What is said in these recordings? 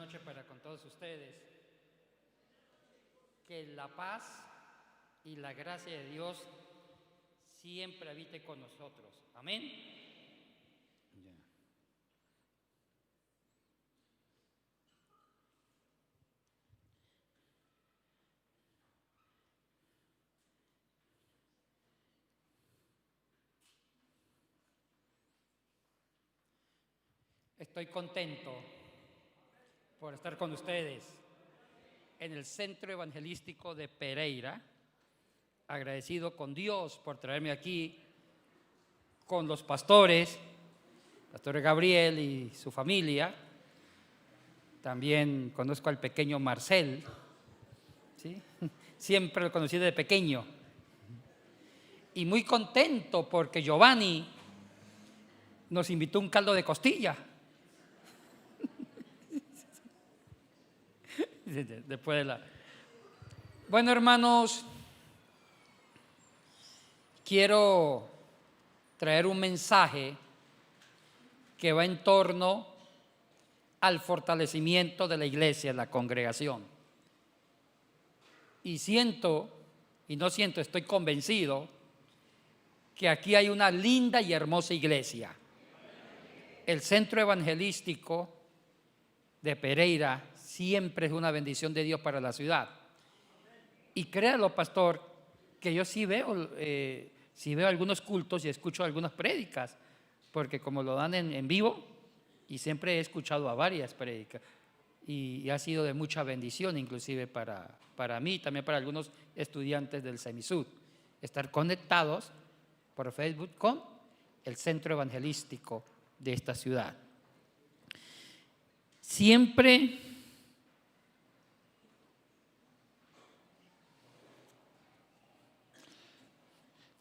noche para con todos ustedes. Que la paz y la gracia de Dios siempre habite con nosotros. Amén. Ya. Estoy contento por estar con ustedes en el Centro Evangelístico de Pereira, agradecido con Dios por traerme aquí con los pastores, Pastor Gabriel y su familia. También conozco al pequeño Marcel, ¿sí? Siempre lo conocí desde pequeño. Y muy contento porque Giovanni nos invitó un caldo de costilla. Después de la... Bueno, hermanos, quiero traer un mensaje que va en torno al fortalecimiento de la iglesia, la congregación. Y estoy convencido que aquí hay una linda y hermosa iglesia. El Centro Evangelístico de Pereira siempre es una bendición de Dios para la ciudad. Y créalo, pastor, que yo sí veo algunos cultos y escucho algunas prédicas, porque como lo dan en vivo, y siempre he escuchado a varias prédicas, y ha sido de mucha bendición, inclusive para mí, también para algunos estudiantes del Semisud, estar conectados por Facebook con el Centro Evangelístico de esta ciudad. Siempre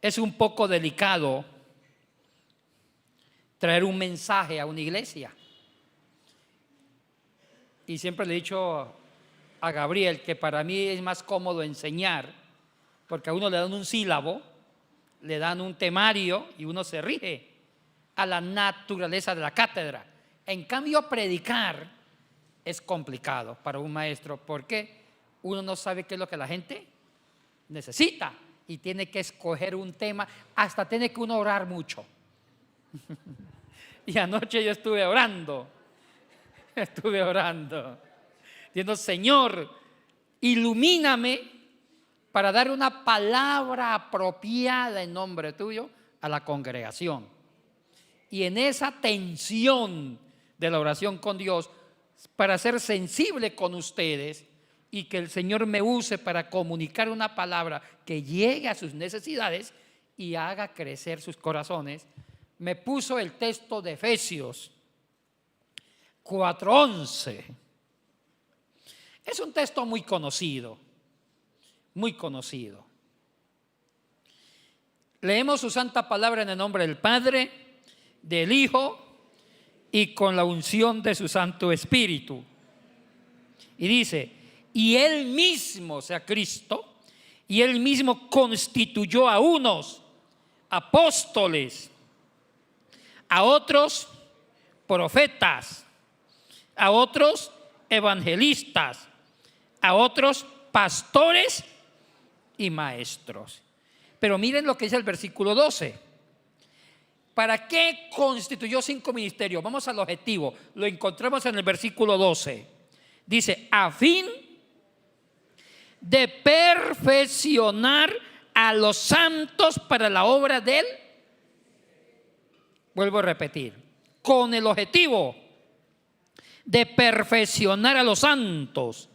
es un poco delicado traer un mensaje a una iglesia. Y siempre le he dicho a Gabriel que para mí es más cómodo enseñar, porque a uno le dan un sílabo, le dan un temario y uno se rige a la naturaleza de la cátedra. En cambio, predicar es complicado para un maestro, porque uno no sabe qué es lo que la gente necesita y tiene que escoger un tema, hasta tiene que uno orar mucho. Y anoche yo estuve orando, diciendo: Señor, ilumíname para dar una palabra apropiada en nombre tuyo a la congregación. Y en esa tensión de la oración con Dios, para ser sensible con ustedes y que el Señor me use para comunicar una palabra que llegue a sus necesidades y haga crecer sus corazones, me puso el texto de Efesios 4:11. Es un texto muy conocido, muy conocido. Leemos su santa palabra en el nombre del Padre, del Hijo y con la unción de su Santo Espíritu. Y dice: y Él mismo, o sea Cristo, y Él mismo constituyó a unos apóstoles, a otros profetas, a otros evangelistas, a otros pastores y maestros. Pero miren lo que dice el versículo 12. ¿Para qué constituyó 5 ministerios? Vamos al objetivo. Lo encontramos en el versículo 12. Dice: a fin de perfeccionar a los santos para la obra de él. Vuelvo a repetir, con el objetivo de perfeccionar a los santos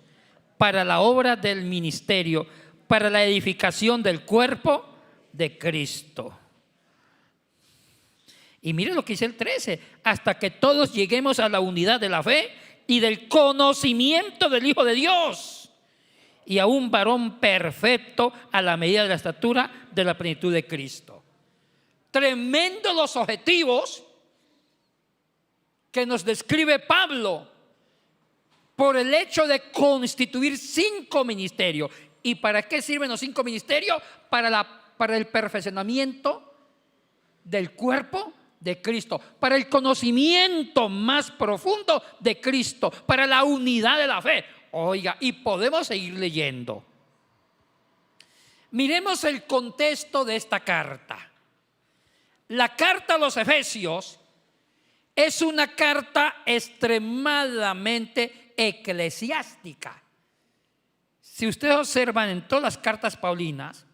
para la obra del ministerio, para la edificación del cuerpo de Cristo. Y miren lo que dice el 13: hasta que todos lleguemos a la unidad de la fe y del conocimiento del Hijo de Dios, y a un varón perfecto a la medida de la estatura de la plenitud de Cristo. Tremendos los objetivos que nos describe Pablo por el hecho de constituir 5 ministerios. ¿Y para qué sirven los 5 ministerios? Para el perfeccionamiento del cuerpo de Cristo, para el conocimiento más profundo de Cristo, para la unidad de la fe. Oiga, y podemos seguir leyendo. Miremos el contexto de esta carta. La carta a los Efesios es una carta extremadamente eclesiástica. Si ustedes observan en todas las cartas paulinas,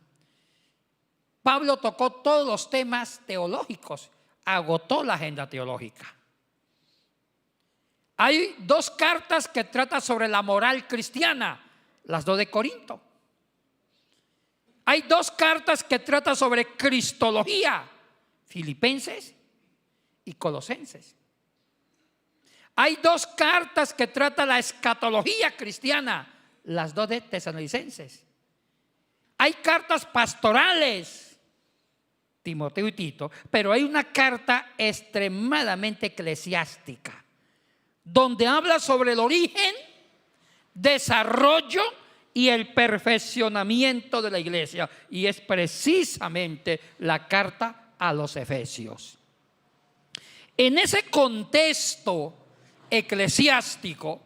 Pablo tocó todos los temas teológicos, agotó la agenda teológica. Hay dos cartas que tratan sobre la moral cristiana, las dos de Corinto. Hay dos cartas que tratan sobre cristología, Filipenses y Colosenses. Hay dos cartas que tratan la escatología cristiana, las dos de Tesalonicenses. Hay cartas pastorales, Timoteo y Tito, pero hay una carta extremadamente eclesiástica, donde habla sobre el origen, desarrollo y el perfeccionamiento de la iglesia, y es precisamente la carta a los Efesios. En ese contexto eclesiástico,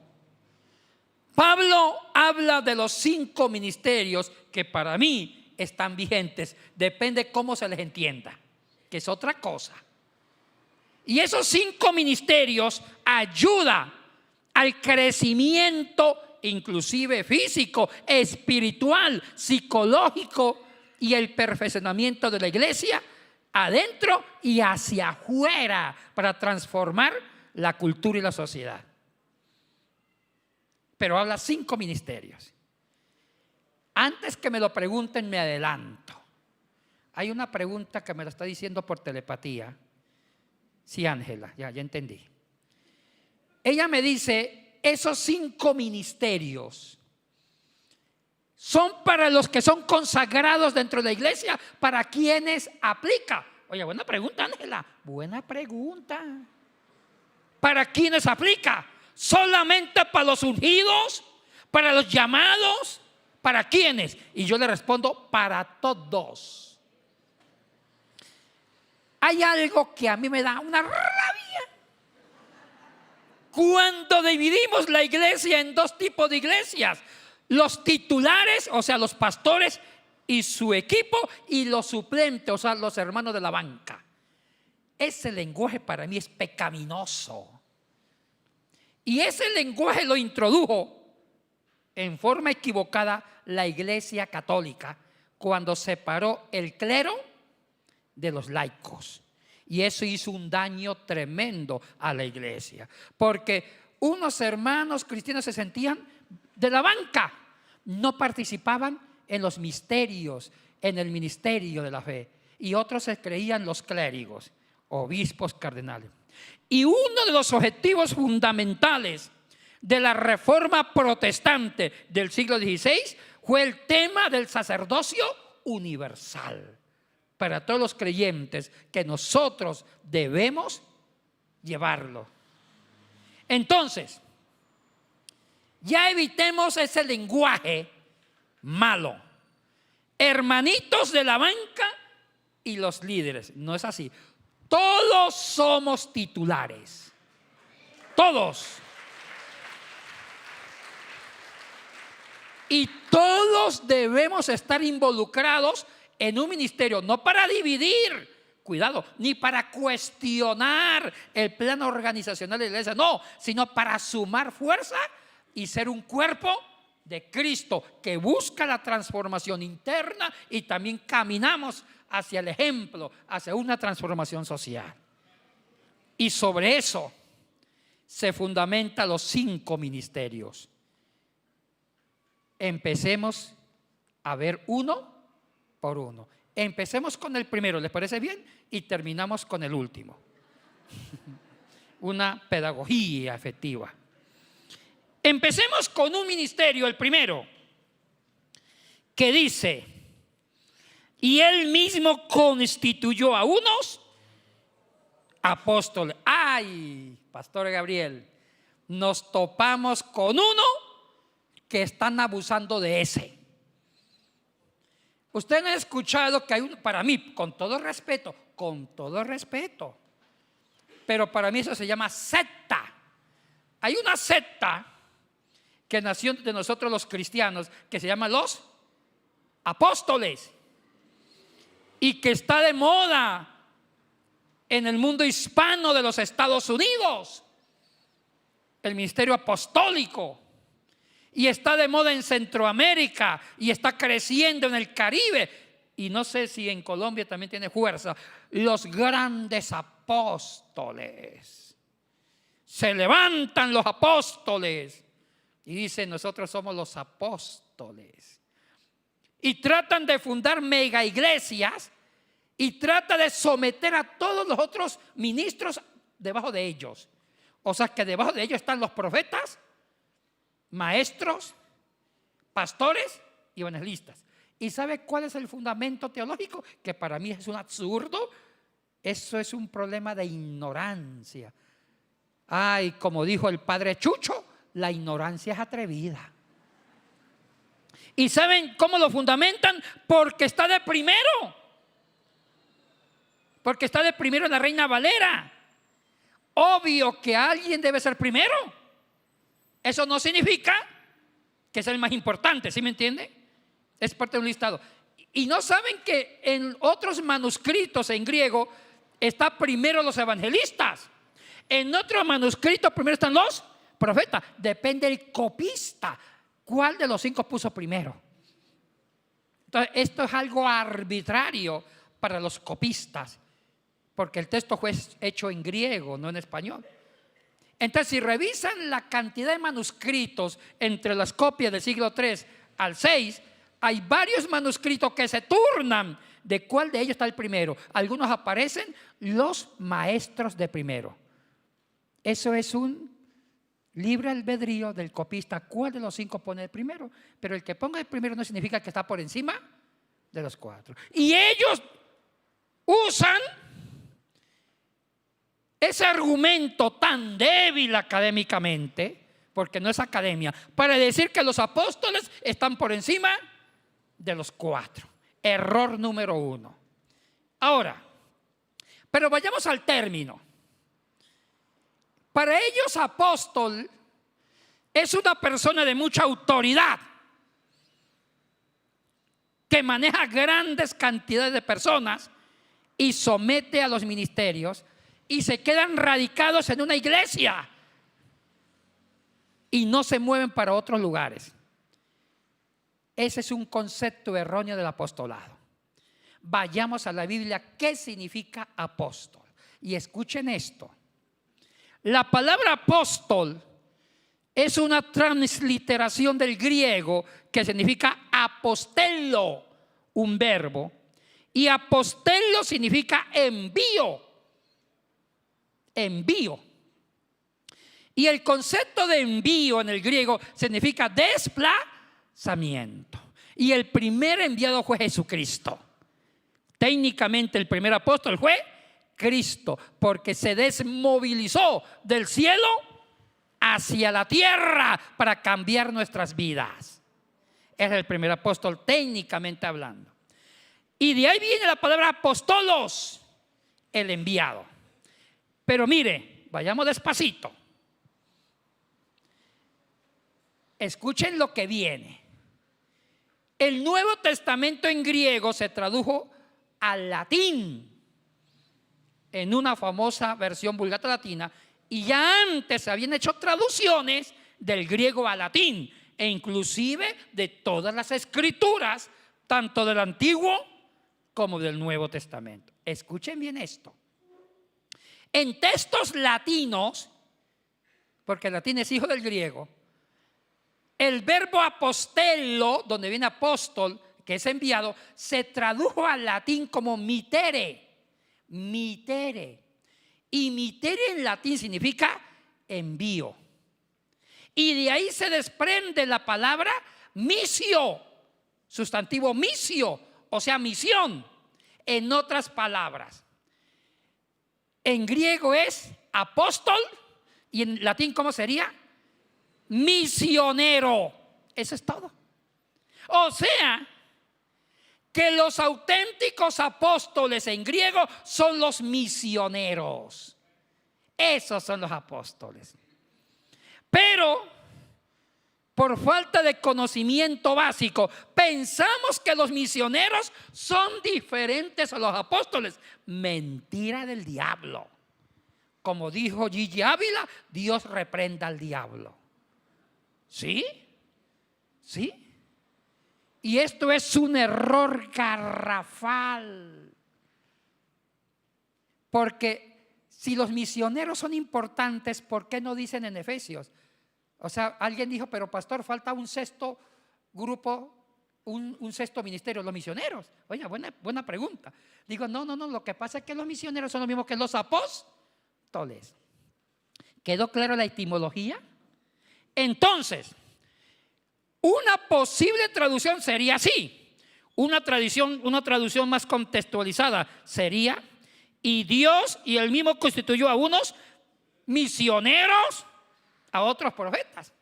Pablo habla de los 5 ministerios que para mí están vigentes, depende cómo se les entienda, que es otra cosa. Y esos 5 ministerios ayudan al crecimiento inclusive físico, espiritual, psicológico y el perfeccionamiento de la iglesia adentro y hacia afuera para transformar la cultura y la sociedad. Pero habla 5 ministerios. Antes que me lo pregunten, me adelanto. Hay una pregunta que me lo está diciendo por telepatía. Sí, Ángela, ya entendí. Ella me dice, esos 5 ministerios son para los que son consagrados dentro de la iglesia, para quienes aplica. Oye, buena pregunta, Ángela, buena pregunta. ¿Para quienes aplica? ¿Solamente para los ungidos? ¿Para los llamados? ¿Para quiénes? Y yo le respondo, para todos. Hay algo que a mí me da una rabia. Cuando dividimos la iglesia en 2 tipos de iglesias: los titulares, o sea, los pastores y su equipo, y los suplentes, o sea, los hermanos de la banca. Ese lenguaje para mí es pecaminoso. Y ese lenguaje lo introdujo en forma equivocada la Iglesia Católica cuando separó el clero de los laicos. Y eso hizo un daño tremendo a la iglesia, porque unos hermanos cristianos se sentían de la banca, no participaban en los misterios, en el ministerio de la fe, y otros se creían los clérigos, obispos, cardenales. Y uno de los objetivos fundamentales de la reforma protestante del siglo XVI fue el tema del sacerdocio universal para todos los creyentes, que nosotros debemos llevarlo. Entonces, ya evitemos ese lenguaje malo. Hermanitos de la banca y los líderes. No es así. Todos somos titulares. Todos. Y todos debemos estar involucrados en un ministerio, no para dividir, cuidado, ni para cuestionar el plano organizacional de la iglesia, no, sino para sumar fuerza y ser un cuerpo de Cristo que busca la transformación interna, y también caminamos hacia el ejemplo, hacia una transformación social. Y sobre eso se fundamentan los 5 ministerios. Empecemos a ver uno por uno. Empecemos con el primero, ¿les parece bien? Y terminamos con el último. Una pedagogía efectiva. Empecemos con un ministerio, el primero, que dice: y él mismo constituyó a unos apóstoles. Ay, Pastor Gabriel, nos topamos con uno que están abusando de ese. Ustedes han escuchado que hay para mí, con todo respeto, pero para mí eso se llama secta. Hay una secta que nació de nosotros los cristianos que se llama los apóstoles y que está de moda en el mundo hispano de los Estados Unidos, el ministerio apostólico, y está de moda en Centroamérica y está creciendo en el Caribe, y no sé si en Colombia también tiene fuerza. Los grandes apóstoles, se levantan los apóstoles y dicen: nosotros somos los apóstoles, y tratan de fundar mega iglesias y trata de someter a todos los otros ministros debajo de ellos. O sea que debajo de ellos están los profetas, maestros, pastores y evangelistas. ¿Y sabe cuál es el fundamento teológico? Que para mí es un absurdo. Eso es un problema de ignorancia. Ay, como dijo el padre Chucho, la ignorancia es atrevida. ¿Y saben cómo lo fundamentan? Porque está de primero. Porque está de primero en la Reina Valera. Obvio que alguien debe ser primero. Eso no significa que es el más importante, ¿sí me entiende? Es parte de un listado. Y no saben que en otros manuscritos en griego está primero los evangelistas. En otros manuscritos primero están los profetas. Depende del copista. ¿Cuál de los 5 puso primero? Entonces, esto es algo arbitrario para los copistas, porque el texto fue hecho en griego, no en español. Entonces, si revisan la cantidad de manuscritos entre las copias del siglo III al VI, hay varios manuscritos que se turnan de cuál de ellos está el primero. Algunos aparecen los maestros de primero. Eso es un libre albedrío del copista, cuál de los 5 pone el primero. Pero el que ponga el primero no significa que está por encima de los 4. Y ellos usan ese argumento tan débil académicamente, porque no es academia, para decir que los apóstoles están por encima de los 4. Error número 1. Ahora, pero vayamos al término. Para ellos, apóstol es una persona de mucha autoridad que maneja grandes cantidades de personas y somete a los ministerios, y se quedan radicados en una iglesia y no se mueven para otros lugares. Ese es un concepto erróneo del apostolado. Vayamos a la Biblia. ¿Qué significa apóstol? Y escuchen esto. La palabra apóstol es una transliteración del griego que significa apostello, un verbo, y apostello significa envío. Envío. Y el concepto de envío en el griego significa desplazamiento. Y el primer enviado fue Jesucristo. Técnicamente el primer apóstol fue Cristo, porque se desmovilizó del cielo hacia la tierra para cambiar nuestras vidas. Es el primer apóstol técnicamente hablando. Y de ahí viene la palabra apostolos, el enviado. Pero mire, vayamos despacito. Escuchen lo que viene. El Nuevo Testamento en griego se tradujo al latín en una famosa versión Vulgata Latina, y ya antes se habían hecho traducciones del griego al latín, e inclusive de todas las escrituras, tanto del Antiguo como del Nuevo Testamento. Escuchen bien esto. En textos latinos, porque el latín es hijo del griego, el verbo apostello, donde viene apóstol, que es enviado, se tradujo al latín como mitere. Mitere. Y mitere en latín significa envío. Y de ahí se desprende la palabra misio, sustantivo misio, o sea, misión. En otras palabras, en griego es apóstol y en latín ¿cómo sería? Misionero. Eso es todo. O sea, que los auténticos apóstoles en griego son los misioneros. Esos son los apóstoles. Pero por falta de conocimiento básico, pensamos que los misioneros son diferentes a los apóstoles. Mentira del diablo. Como dijo Gigi Ávila, Dios reprenda al diablo. ¿Sí? ¿Sí? Y esto es un error garrafal. Porque si los misioneros son importantes, ¿por qué no dicen en Efesios? O sea, alguien dijo, pero pastor, falta un sexto grupo, un sexto ministerio, los misioneros. Oye, buena pregunta. Digo, no, lo que pasa es que los misioneros son lo mismo que los apóstoles. ¿Quedó claro la etimología? Entonces, una posible traducción sería así. Una traducción más contextualizada sería: y Dios y Él mismo constituyó a unos misioneros, a otros profetas.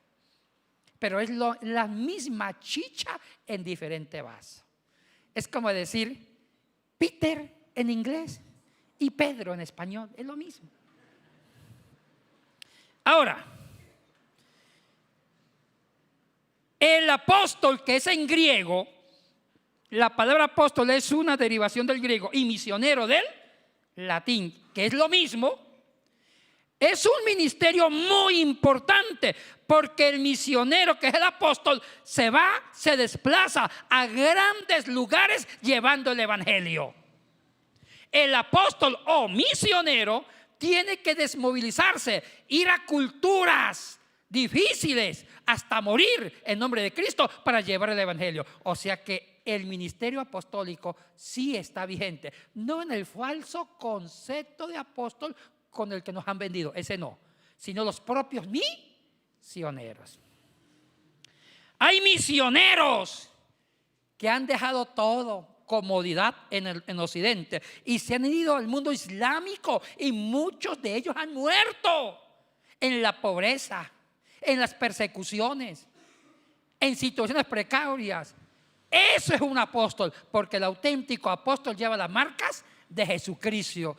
Pero es la misma chicha en diferente vaso. Es como decir Peter en inglés y Pedro en español. Es lo mismo. Ahora, el apóstol, que es en griego, la palabra apóstol es una derivación del griego, y misionero del latín, que es lo mismo. Es un ministerio muy importante, porque el misionero, que es el apóstol, se desplaza a grandes lugares llevando el evangelio. El apóstol o misionero tiene que desmovilizarse, ir a culturas difíciles hasta morir en nombre de Cristo para llevar el evangelio. O sea que el ministerio apostólico sí está vigente, no en el falso concepto de apóstol con el que nos han vendido, ese no, sino los propios misioneros. Hay misioneros que han dejado todo, comodidad en Occidente, y se han ido al mundo islámico, y muchos de ellos han muerto en la pobreza, en las persecuciones, en situaciones precarias. Eso es un apóstol, porque el auténtico apóstol lleva las marcas de Jesucristo,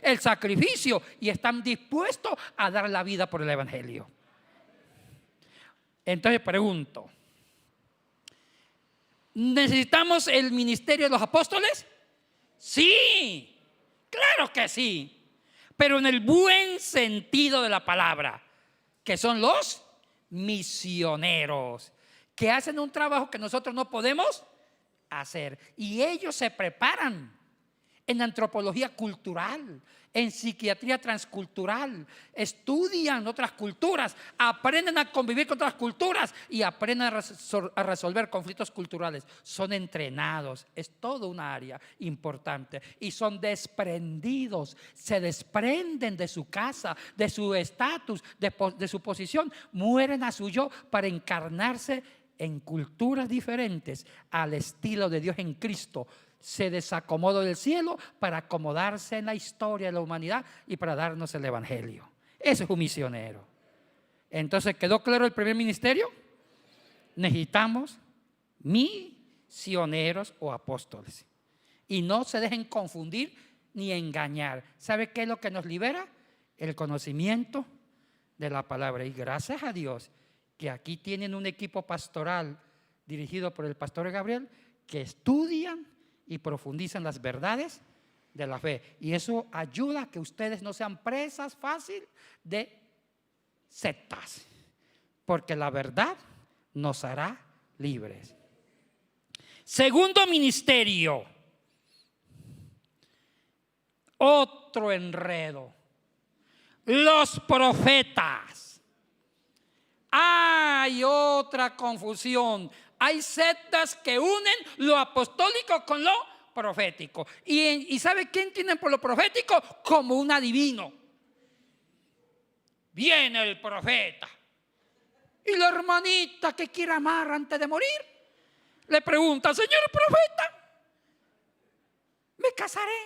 el sacrificio, y están dispuestos a dar la vida por el evangelio. Entonces pregunto, ¿necesitamos el ministerio de los apóstoles? Sí, claro que sí, pero en el buen sentido de la palabra, que son los misioneros, que hacen un trabajo que nosotros no podemos hacer, y ellos se preparan en antropología cultural, en psiquiatría transcultural, estudian otras culturas, aprenden a convivir con otras culturas y aprenden a resolver conflictos culturales. Son entrenados, es todo una área importante, y son desprendidos, se desprenden de su casa, de su estatus, de su posición, mueren a su yo para encarnarse en culturas diferentes al estilo de Dios en Cristo. Se desacomodó del cielo para acomodarse en la historia de la humanidad y para darnos el evangelio. Ese es un misionero. Entonces, ¿quedó claro el primer ministerio? Necesitamos misioneros o apóstoles. Y no se dejen confundir ni engañar. ¿Sabe qué es lo que nos libera? El conocimiento de la palabra. Y gracias a Dios que aquí tienen un equipo pastoral dirigido por el pastor Gabriel, que estudian y profundizan las verdades de la fe. Y eso ayuda a que ustedes no sean presas fácil de sectas, porque la verdad nos hará libres. Segundo ministerio, otro enredo: los profetas. Hay otra confusión. Hay sectas que unen lo apostólico con lo profético. ¿Y sabe qué entienden por lo profético? Como un adivino. Viene el profeta, y la hermanita que quiere amar antes de morir le pregunta: señor profeta, ¿me casaré?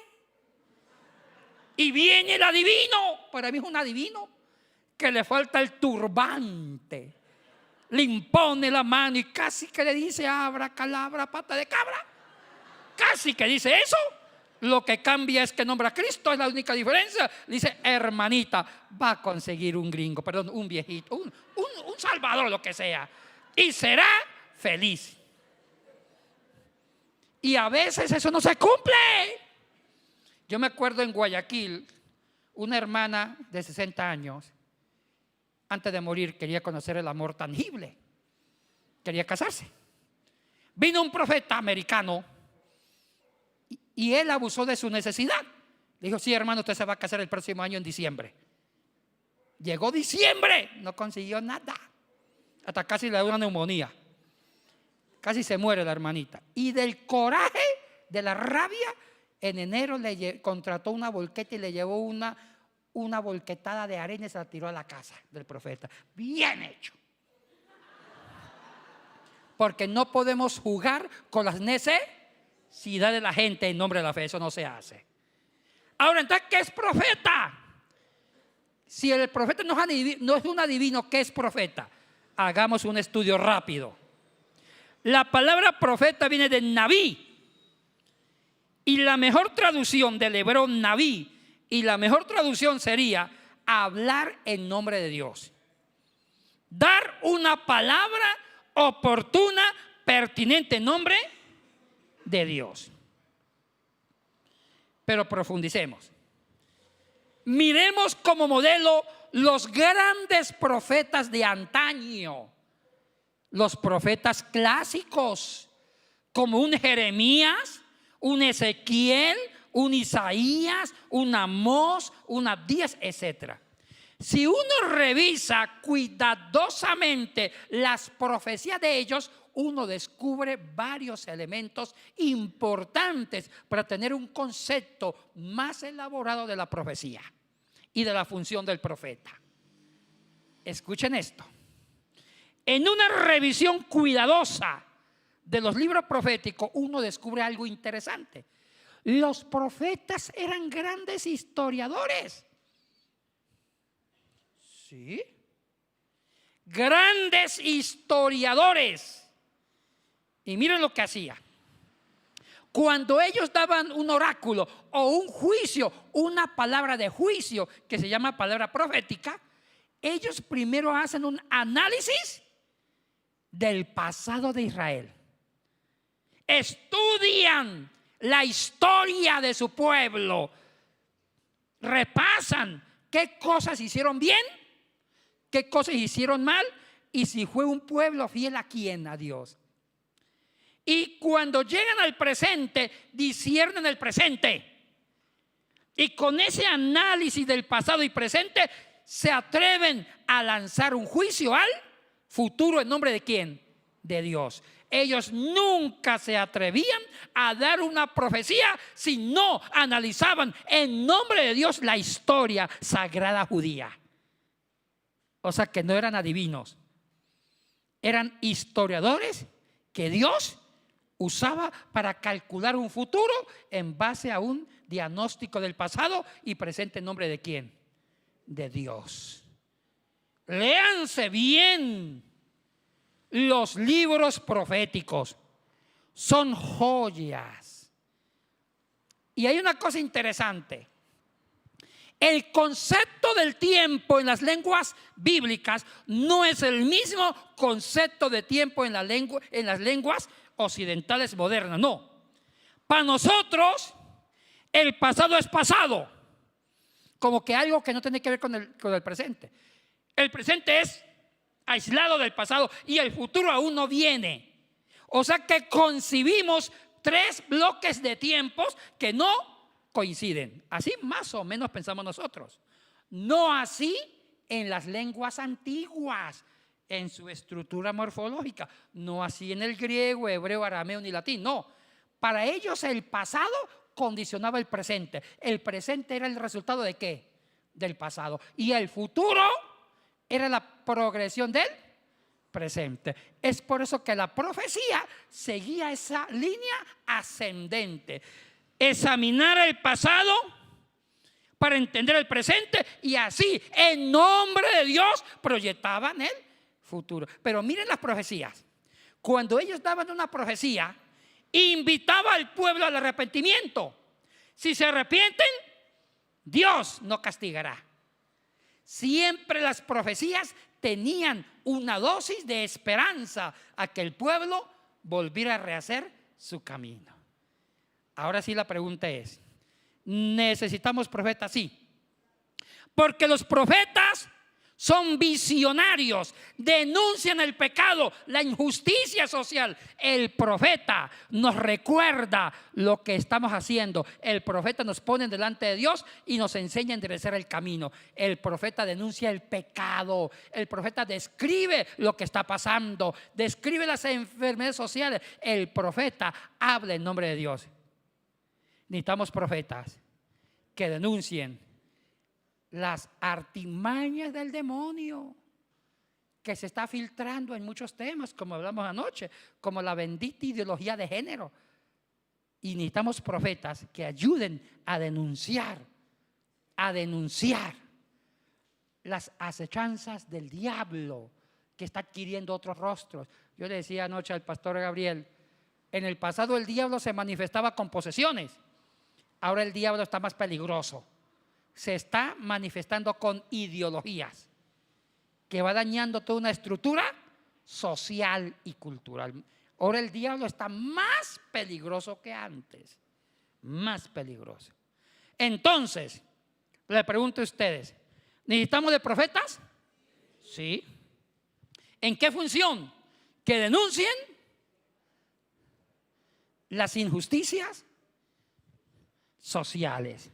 Y viene el adivino. Para mí es un adivino que le falta el turbante. Le impone la mano y casi que le dice: abra calabra, pata de cabra. Casi que dice eso. lo que cambia es que nombra a Cristo, es la única diferencia. Dice hermanita, va a conseguir un gringo, perdón, un viejito, un salvador, lo que sea, y será feliz. Y a veces eso no se cumple. Yo me acuerdo en Guayaquil, una hermana de 60 años, antes de morir quería conocer el amor tangible, quería casarse. Vino un profeta americano y él abusó de su necesidad. Le dijo: sí, hermano, usted se va a casar el próximo año en diciembre. Llegó diciembre, no consiguió nada, hasta casi le da una neumonía. Casi se muere la hermanita. Y del coraje, de la rabia, en enero le contrató una volqueta y le llevó una volquetada de arena y se la tiró a la casa del profeta. Bien hecho. Porque no podemos jugar con las necesidades de la gente en nombre de la fe. Eso no se hace. Ahora, entonces, ¿qué es profeta? Si el profeta no es un adivino, ¿qué es profeta? Hagamos un estudio rápido. La palabra profeta viene de Naví. Y la mejor traducción del hebreo Naví, y la mejor traducción sería hablar en nombre de Dios. Dar una palabra oportuna, pertinente en nombre de Dios. Pero profundicemos. Miremos como modelo los grandes profetas de antaño, los profetas clásicos, como un Jeremías, un Ezequiel, un Isaías, un Amós, un Abdías, etc. Si uno revisa cuidadosamente las profecías de ellos, uno descubre varios elementos importantes para tener un concepto más elaborado de la profecía y de la función del profeta. Escuchen esto. En una revisión cuidadosa de los libros proféticos, uno descubre algo interesante. Los profetas eran grandes historiadores. ¿Sí? Grandes historiadores. Y miren lo que hacía. Cuando ellos daban un oráculo o un juicio, una palabra de juicio que se llama palabra profética, ellos primero hacen un análisis del pasado de Israel. Estudian la historia de su pueblo. Repasan qué cosas hicieron bien, qué cosas hicieron mal, y si fue un pueblo fiel a quién, a Dios. Y cuando llegan al presente, disciernen el presente. Y con ese análisis del pasado y presente, se atreven a lanzar un juicio al futuro en nombre de quién, de Dios. Ellos nunca se atrevían a dar una profecía si no analizaban en nombre de Dios la historia sagrada judía. O sea que no eran adivinos, eran historiadores que Dios usaba para calcular un futuro en base a un diagnóstico del pasado y presente en nombre de quién, de Dios. Léanse bien los libros proféticos, son joyas. Y hay una cosa interesante. El concepto del tiempo en las lenguas bíblicas no es el mismo concepto de tiempo en las lenguas occidentales modernas. No. Para nosotros, el pasado es pasado, como que algo que no tiene que ver con el presente. El presente es aislado del pasado y el futuro aún no viene. O sea que concibimos tres bloques de tiempos que no coinciden. Así más o menos pensamos nosotros. No así en las lenguas antiguas, en su estructura morfológica. No así en el griego, hebreo, arameo ni latín. No. Para ellos el pasado condicionaba el presente. El presente era el resultado ¿de qué? Del pasado. Y el futuro era la progresión del presente. Es por eso que la profecía seguía esa línea ascendente. Examinar el pasado para entender el presente y así, en nombre de Dios, proyectaban el futuro. Pero miren las profecías. Cuando ellos daban una profecía, invitaba al pueblo al arrepentimiento. Si se arrepienten, Dios no castigará. Siempre las profecías tenían una dosis de esperanza a que el pueblo volviera a rehacer su camino. Ahora sí la pregunta es, ¿necesitamos profetas? Sí. Porque los profetas son visionarios, denuncian el pecado, la injusticia social. El profeta nos recuerda lo que estamos haciendo. El profeta nos pone delante de Dios y nos enseña a enderezar el camino. El profeta denuncia el pecado. El profeta describe lo que está pasando, describe las enfermedades sociales. El profeta habla en nombre de Dios. Necesitamos profetas que denuncien las artimañas del demonio que se está filtrando en muchos temas, como hablamos anoche, como la bendita ideología de género. Y necesitamos profetas que ayuden a denunciar las acechanzas del diablo que está adquiriendo otros rostros. Yo le decía anoche al pastor Gabriel, en el pasado el diablo se manifestaba con posesiones, ahora el diablo está más peligroso. Se está manifestando con ideologías que va dañando toda una estructura social y cultural. Ahora el diablo está más peligroso que antes, más peligroso. Entonces, le pregunto a ustedes, ¿necesitamos de profetas? Sí. ¿En qué función? Que denuncien las injusticias sociales,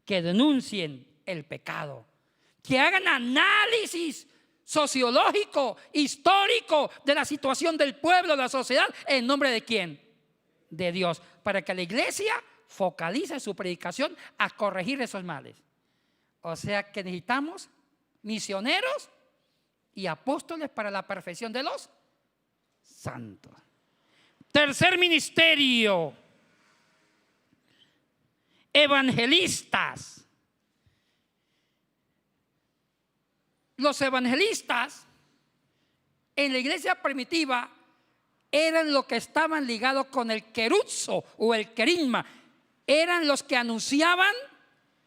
que denuncien el pecado, que hagan análisis sociológico, histórico de la situación del pueblo, de la sociedad, ¿en nombre de quién? De Dios, para que la iglesia focalice su predicación a corregir esos males. O sea que necesitamos misioneros y apóstoles para la perfección de los santos. Tercer ministerio, evangelistas. Los evangelistas en la iglesia primitiva eran los que estaban ligados con el queruzo o el querigma. Eran los que anunciaban,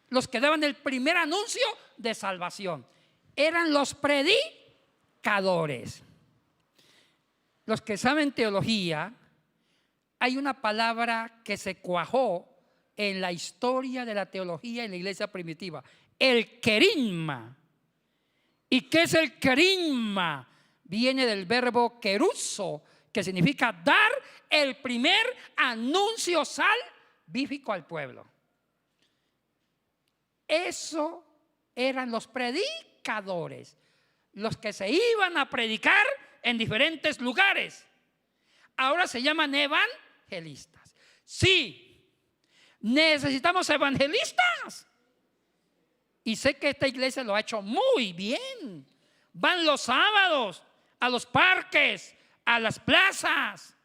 los que daban el primer anuncio de salvación. Eran los predicadores. Los que saben teología, hay una palabra que se cuajó en la historia de la teología en la iglesia primitiva: el querigma. ¿Y qué es el querigma? Viene del verbo queruzo, que significa dar el primer anuncio salvífico al pueblo. Eso eran los predicadores, los que se iban a predicar en diferentes lugares. Ahora se llaman evangelistas. Sí, necesitamos evangelistas. Y sé que esta iglesia lo ha hecho muy bien. Van los sábados a los parques, a las plazas,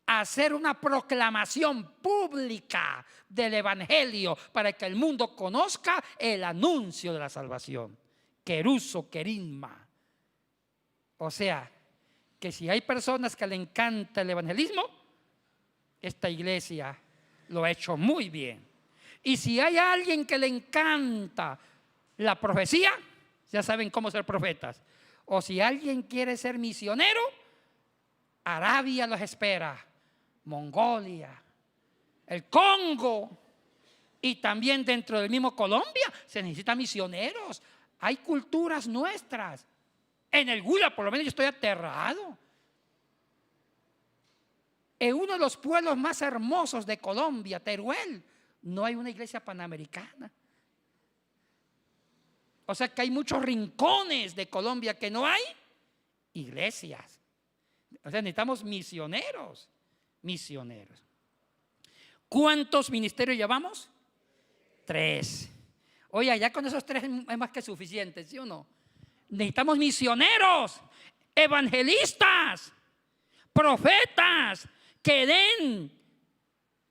a hacer una proclamación pública del evangelio para que el mundo conozca el anuncio de la salvación. Queruzo, querigma. O sea, que si hay personas que le encanta el evangelismo, esta iglesia lo ha hecho muy bien. Y si hay alguien que le encanta la profecía, ya saben cómo ser profetas. O si alguien quiere ser misionero, Arabia los espera, Mongolia, el Congo, y también dentro del mismo Colombia se necesitan misioneros. Hay culturas nuestras. En el Gula, por lo menos, yo estoy aterrado. En uno de los pueblos más hermosos de Colombia, Teruel, no hay una iglesia panamericana. O sea que hay muchos rincones de Colombia que no hay iglesias. O sea, necesitamos misioneros. Misioneros. ¿Cuántos ministerios llevamos? 3. Oye, ya con esos 3 es más que suficiente, ¿sí o no? Necesitamos misioneros, evangelistas, profetas que den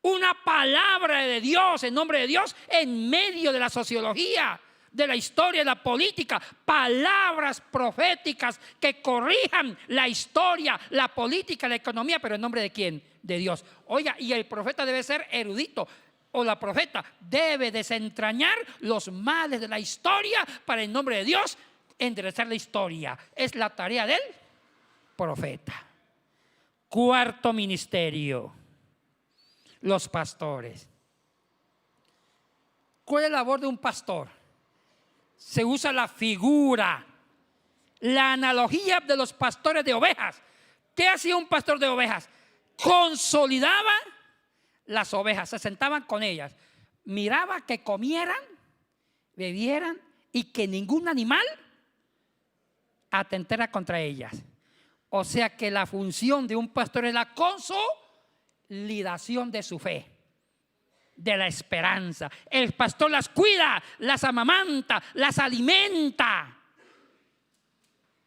una palabra de Dios, en nombre de Dios, en medio de la sociología, de la historia, de la política. Palabras proféticas que corrijan la historia, la política, la economía, pero en nombre de ¿quién? De Dios. Oiga, y el profeta debe ser erudito. o la profeta debe desentrañar los males de la historia para en nombre de Dios enderezar la historia. Es la tarea del profeta. Cuarto ministerio, los pastores. ¿Cuál es la labor de un pastor? Se usa la figura, la analogía de los pastores de ovejas. ¿Qué hacía un pastor de ovejas? Consolidaba las ovejas, se sentaban con ellas, miraba que comieran, bebieran y que ningún animal atentara contra ellas. O sea que la función de un pastor es la consolidación de su fe, de la esperanza. El pastor las cuida, las amamanta, las alimenta.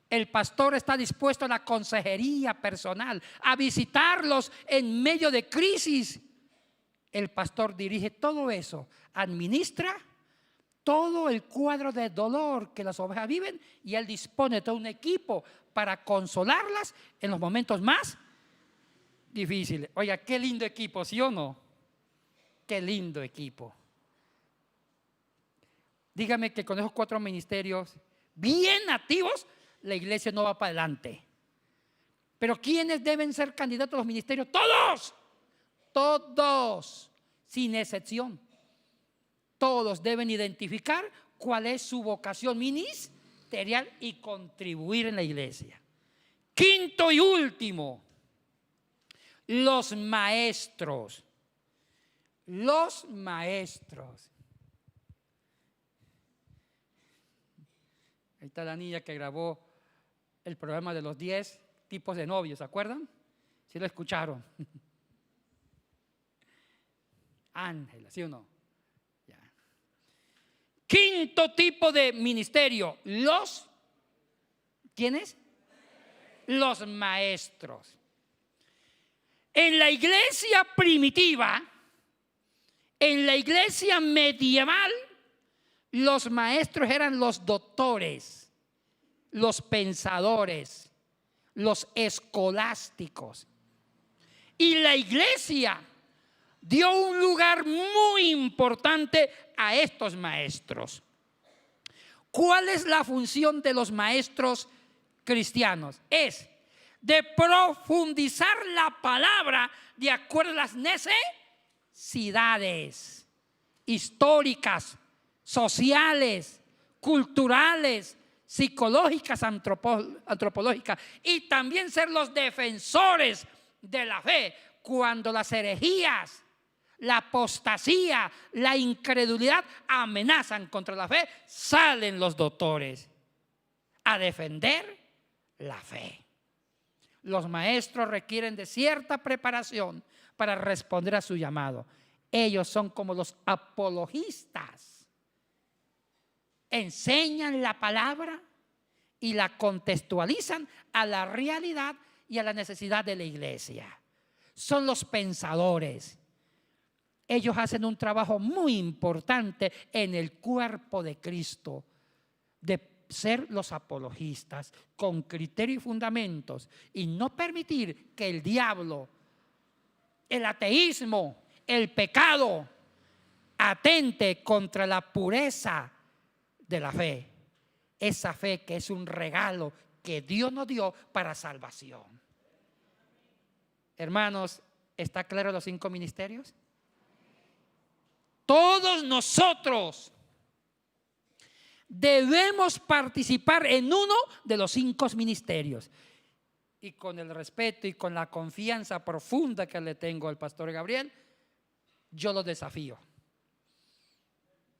El pastor está dispuesto a la consejería personal, a visitarlos en medio de crisis. El pastor dirige todo eso, administra todo el cuadro de dolor que las ovejas viven y él dispone de todo un equipo para consolarlas en los momentos más difíciles. Oiga, qué lindo equipo, ¿sí o no? Qué lindo equipo. Dígame que con esos 4 ministerios bien activos, la iglesia no va para adelante. Pero ¿quiénes deben ser candidatos a los ministerios? Todos, todos, sin excepción. Todos deben identificar cuál es su vocación ministerial y contribuir en la iglesia. Quinto y último, los maestros. Los maestros. Ahí está la niña que grabó el programa de los 10 tipos de novios, ¿se acuerdan? ¿Sí lo escucharon? Ángela, ¿sí o no? Ya. Quinto tipo de ministerio, ¿quiénes? Los maestros. En la iglesia primitiva, en la iglesia medieval, los maestros eran los doctores, los pensadores, los escolásticos. Y la iglesia dio un lugar muy importante a estos maestros. ¿Cuál es la función de los maestros cristianos? Es de profundizar la palabra de acuerdo a las necesidades históricas, sociales, culturales, psicológicas, antropológicas, y también ser los defensores de la fe cuando las herejías, la apostasía, la incredulidad amenazan contra la fe. Salen los doctores a defender la fe. Los maestros requieren de cierta preparación para responder a su llamado. Ellos son como los apologistas. Enseñan la palabra y la contextualizan a la realidad y a la necesidad de la iglesia. Son los pensadores. Ellos hacen un trabajo muy importante en el cuerpo de Cristo, de ser los apologistas con criterio y fundamentos y no permitir que el diablo, el ateísmo, el pecado atente contra la pureza de la fe, esa fe que es un regalo que Dios nos dio para salvación. Hermanos, ¿está claro los 5 ministerios? Todos nosotros debemos participar en uno de los 5 ministerios. Y con el respeto y con la confianza profunda que le tengo al pastor Gabriel, yo lo desafío.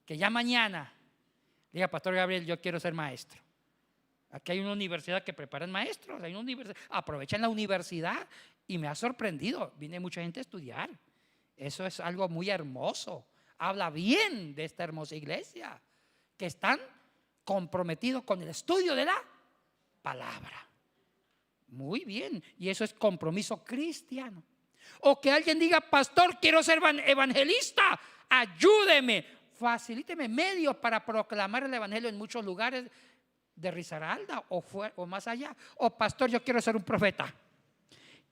Que ya mañana diga, pastor Gabriel, yo quiero ser maestro. Aquí hay una universidad que preparan maestros, hay una universidad, aprovechan la universidad y me ha sorprendido. Viene mucha gente a estudiar. Eso es algo muy hermoso. Habla bien de esta hermosa iglesia, que están comprometidos con el estudio de la palabra. Muy bien, y eso es compromiso cristiano. O que alguien diga, pastor, quiero ser evangelista, ayúdeme. Facilíteme medios para proclamar el evangelio en muchos lugares de Risaralda o más allá. O pastor, yo quiero ser un profeta.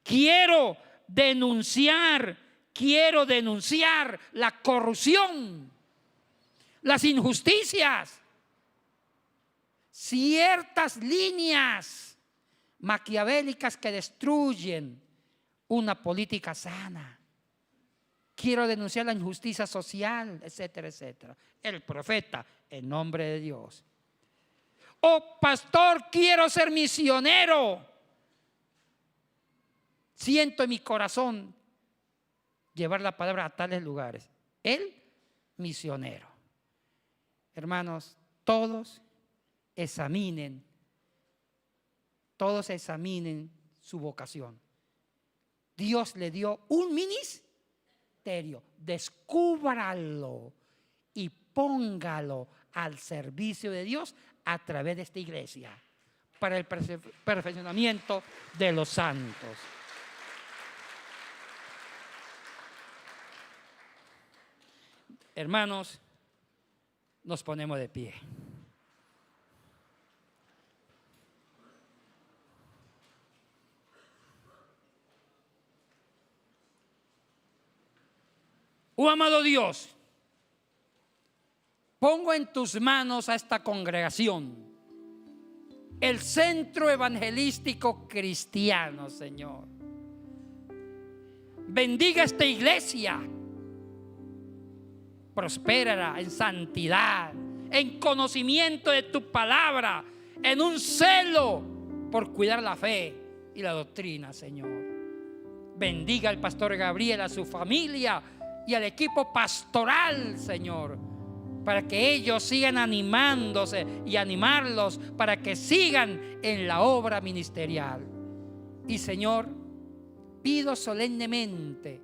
Quiero denunciar, quiero denunciar la corrupción, las injusticias, ciertas líneas maquiavélicas que destruyen una política sana. Quiero denunciar la injusticia social, etcétera, etcétera. El profeta, en nombre de Dios. Oh, pastor, quiero ser misionero. Siento en mi corazón llevar la palabra a tales lugares. El misionero. Hermanos, todos examinen su vocación. Dios le dio un ministerio. Descúbralo y póngalo al servicio de Dios a través de esta iglesia para el perfeccionamiento de los santos. Hermanos, nos ponemos de pie. Oh amado Dios, pongo en tus manos a esta congregación, el centro evangelístico cristiano, Señor. Bendiga esta iglesia, prospérala en santidad, en conocimiento de tu palabra, en un celo por cuidar la fe y la doctrina, Señor. Bendiga al pastor Gabriel, a su familia y al equipo pastoral, Señor, para que ellos sigan animándose y animarlos para que sigan en la obra ministerial. Y Señor, pido solemnemente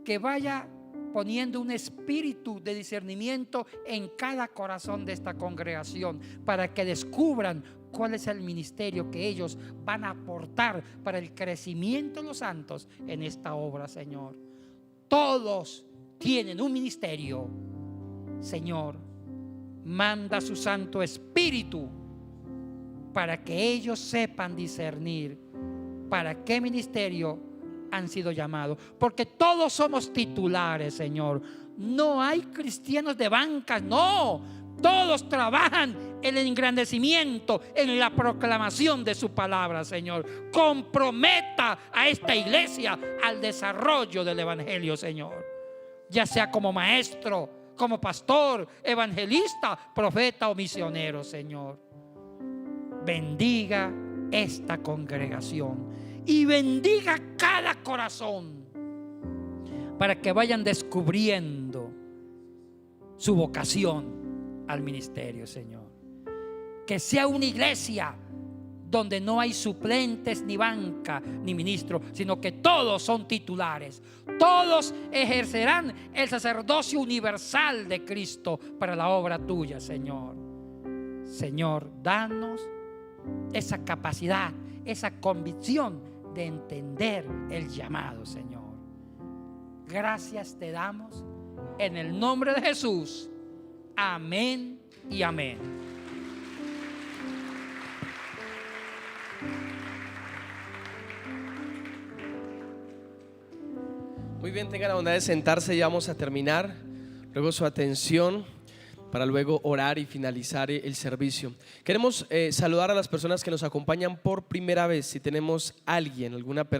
que vaya poniendo un espíritu de discernimiento en cada corazón de esta congregación para que descubran cuál es el ministerio que ellos van a aportar para el crecimiento de los santos en esta obra, Señor. Todos tienen un ministerio. Señor, manda su Santo Espíritu para que ellos sepan discernir para qué ministerio han sido llamados, porque todos somos titulares, Señor. No hay cristianos de bancas, no. Todos trabajan en el engrandecimiento, en la proclamación de su palabra, Señor. Comprometa a esta iglesia al desarrollo del evangelio, Señor, ya sea como maestro, como pastor, evangelista, profeta o misionero, Señor. Bendiga esta congregación y bendiga cada corazón para que vayan descubriendo su vocación al ministerio, Señor. Que sea una iglesia donde no hay suplentes, ni banca, ni ministro, sino que todos son titulares. Todos ejercerán el sacerdocio universal de Cristo para la obra tuya, Señor. Señor, danos esa capacidad, esa convicción de entender el llamado, Señor. Gracias te damos en el nombre de Jesús. Amén y amén. Muy bien, tengan la bondad de sentarse, ya vamos a terminar. Luego su atención para luego orar y finalizar el servicio. Queremos saludar a las personas que nos acompañan por primera vez. Si tenemos alguien, alguna persona